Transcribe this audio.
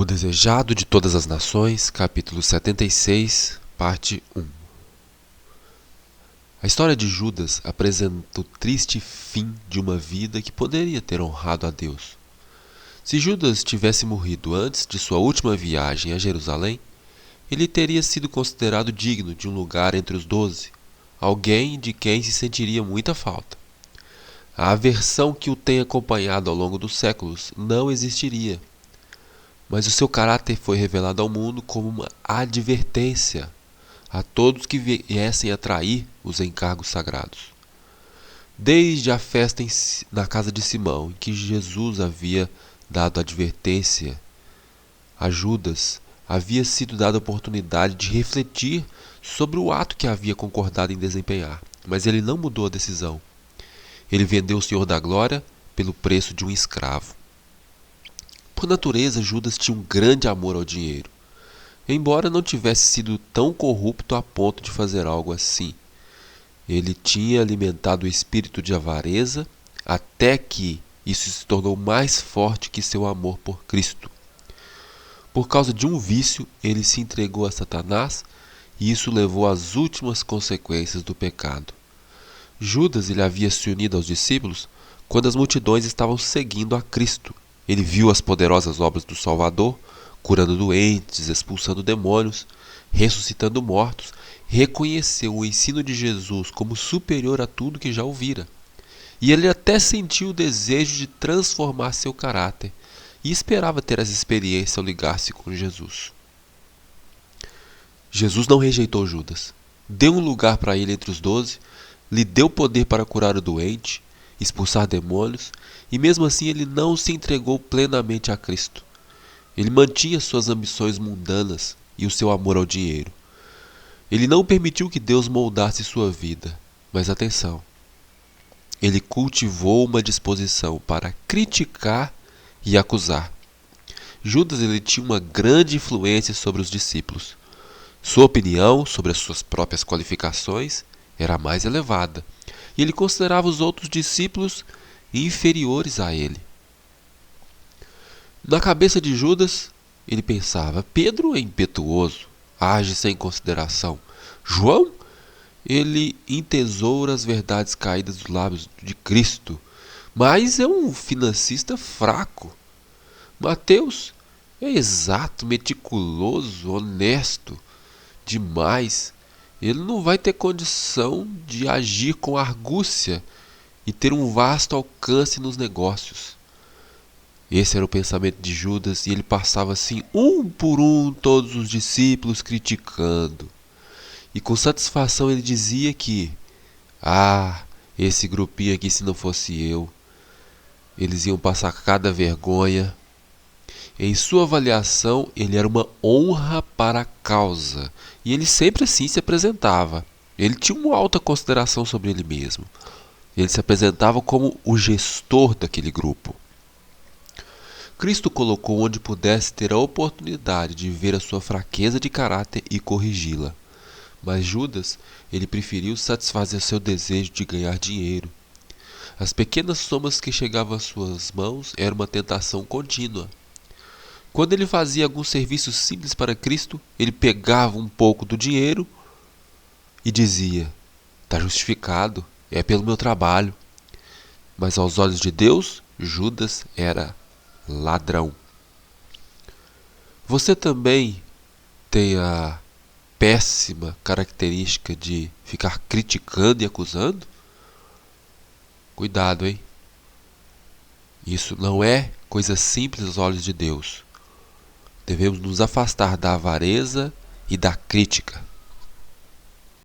O Desejado de Todas as Nações, capítulo 76, parte 1. A história de Judas apresenta o triste fim de uma vida que poderia ter honrado a Deus. Se Judas tivesse morrido antes de sua última viagem a Jerusalém, ele teria sido considerado digno de um lugar entre os 12, alguém de quem se sentiria muita falta. A aversão que o tem acompanhado ao longo dos séculos não existiria, mas o seu caráter foi revelado ao mundo como uma advertência a todos que viessem a trair os encargos sagrados. Desde a festa na casa de Simão, em que Jesus havia dado advertência a Judas, havia sido dada a oportunidade de refletir sobre o ato que havia concordado em desempenhar, mas ele não mudou a decisão. Ele vendeu o Senhor da Glória pelo preço de um escravo. Por natureza, Judas tinha um grande amor ao dinheiro, embora não tivesse sido tão corrupto a ponto de fazer algo assim. Ele tinha alimentado o espírito de avareza até que isso se tornou mais forte que seu amor por Cristo. Por causa de um vício, ele se entregou a Satanás e isso levou às últimas consequências do pecado. Judas ele havia se unido aos discípulos quando as multidões estavam seguindo a Cristo. Ele viu as poderosas obras do Salvador, curando doentes, expulsando demônios, ressuscitando mortos, reconheceu o ensino de Jesus como superior a tudo que já ouvira. E ele até sentiu o desejo de transformar seu caráter e esperava ter essa experiência ao ligar-se com Jesus. Jesus não rejeitou Judas. Deu um lugar para ele entre os 12, lhe deu poder para curar o doente, expulsar demônios, e mesmo assim ele não se entregou plenamente a Cristo. Ele mantinha suas ambições mundanas e o seu amor ao dinheiro. Ele não permitiu que Deus moldasse sua vida, mas atenção, ele cultivou uma disposição para criticar e acusar. Judas ele tinha uma grande influência sobre os discípulos. Sua opinião sobre as suas próprias qualificações era a mais elevada, e ele considerava os outros discípulos inferiores a ele. Na cabeça de Judas, ele pensava: Pedro é impetuoso, age sem consideração. João, ele entesoura as verdades caídas dos lábios de Cristo, mas é um financista fraco. Mateus é exato, meticuloso, honesto demais. Ele não vai ter condição de agir com argúcia e ter um vasto alcance nos negócios. Esse era o pensamento de Judas, e ele passava assim, um por um, todos os discípulos criticando. E com satisfação ele dizia que, esse grupinho aqui, se não fosse eu, eles iam passar cada vergonha. Em sua avaliação, ele era uma honra para a causa, e ele sempre assim se apresentava. Ele tinha uma alta consideração sobre ele mesmo. Ele se apresentava como o gestor daquele grupo. Cristo colocou onde pudesse ter a oportunidade de ver a sua fraqueza de caráter e corrigi-la. Mas Judas, ele preferiu satisfazer seu desejo de ganhar dinheiro. As pequenas somas que chegavam às suas mãos eram uma tentação contínua. Quando ele fazia algum serviço simples para Cristo, ele pegava um pouco do dinheiro e dizia: está justificado, é pelo meu trabalho. Mas aos olhos de Deus, Judas era ladrão. Você também tem a péssima característica de ficar criticando e acusando? Cuidado, hein? Isso não é coisa simples aos olhos de Deus. Devemos nos afastar da avareza e da crítica.